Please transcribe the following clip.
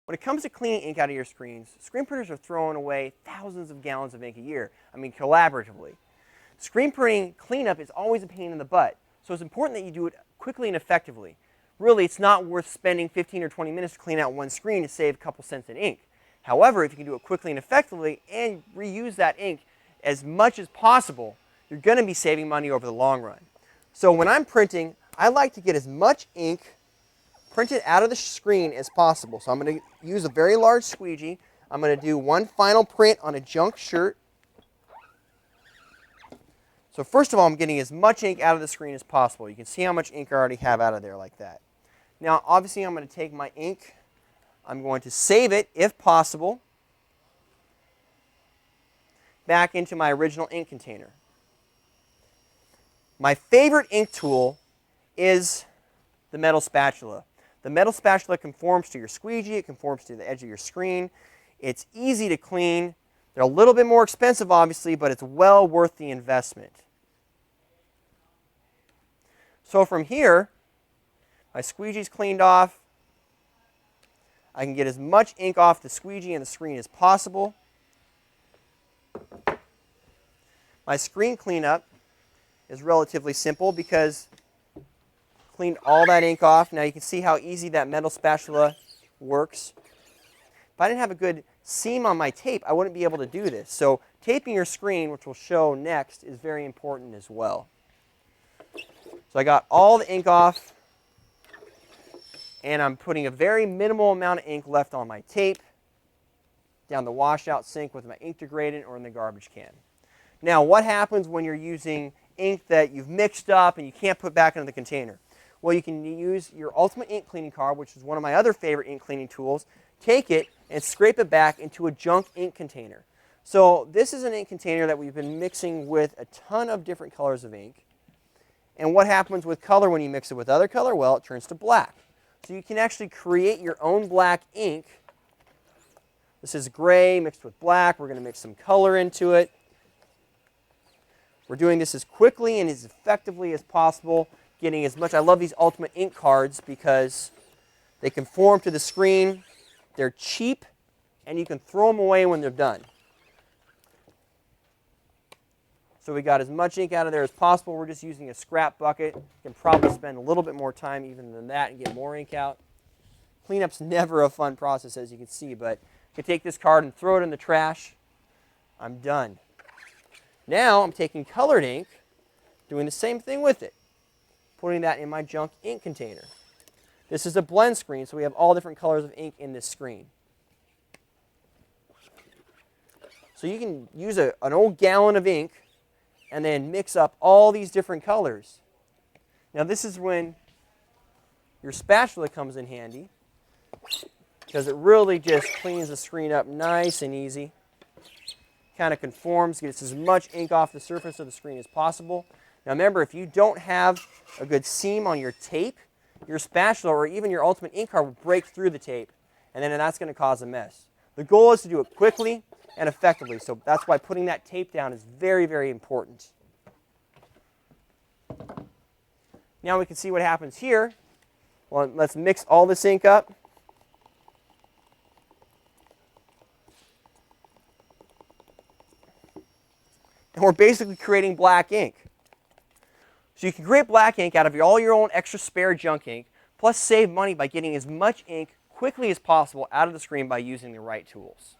When it comes to cleaning ink out of your screens, screen printers are throwing away thousands of gallons of ink a year. Collaboratively. Screen printing cleanup is always a pain in the butt, so it's important that you do it quickly and effectively. Really, it's not worth spending 15 or 20 minutes to clean out one screen to save a couple cents in ink. However, if you can do it quickly and effectively and reuse that ink as much as possible, you're going to be saving money over the long run. So when I'm printing, I like to get as much ink printed out of the screen as possible. So I'm going to use a very large squeegee. I'm going to do one final print on a junk shirt. So first of all, I'm getting as much ink out of the screen as possible. You can see how much ink I already have out of there like that. Now, obviously, I'm going to take my ink. I'm going to save it, if possible, back into my original ink container. My favorite ink tool is the metal spatula. The metal spatula conforms to your squeegee. It conforms to the edge of your screen. It's easy to clean. They're a little bit more expensive, obviously, but it's well worth the investment. So from here, my squeegee's cleaned off. I can get as much ink off the squeegee and the screen as possible. My screen cleanup is relatively simple because cleaned all that ink off. Now you can see how easy that metal spatula works. If I didn't have a good seam on my tape, I wouldn't be able to do this. So taping your screen, which we'll show next, is very important as well. So I got all the ink off, and I'm putting a very minimal amount of ink left on my tape down the washout sink with my ink degradant or in the garbage can. Now, what happens when you're using ink that you've mixed up and you can't put back into the container? Well, you can use your Ultimate Ink Cleaning Card, which is one of my other favorite ink cleaning tools. Take it and scrape it back into a junk ink container. So this is an ink container that we've been mixing with a ton of different colors of ink. And what happens with color when you mix it with other color? Well, it turns to black. So you can actually create your own black ink. This is gray mixed with black. We're going to mix some color into it. We're doing this as quickly and as effectively as possible, getting as much. I love these Ultimate Ink cards because they conform to the screen. They're cheap, and you can throw them away when they're done. So we got as much ink out of there as possible. We're just using a scrap bucket. You can probably spend a little bit more time even than that and get more ink out. Cleanup's never a fun process, as you can see, but you can take this card and throw it in the trash. I'm done. Now I'm taking colored ink, doing the same thing with it, putting that in my junk ink container. This is a blend screen, so we have all different colors of ink in this screen. So you can use an old gallon of ink and then mix up all these different colors. Now this is when your spatula comes in handy because it really just cleans the screen up nice and easy. Kind of conforms, gets as much ink off the surface of the screen as possible. Now remember, if you don't have a good seam on your tape, your spatula or even your Ultimate Ink card will break through the tape, and then that's going to cause a mess. The goal is to do it quickly and effectively, so that's why putting that tape down is very, very important. Now we can see what happens here. Well, let's mix all this ink up. And we're basically creating black ink. So you can create black ink out of all your own extra spare junk ink, plus save money by getting as much ink quickly as possible out of the screen by using the right tools.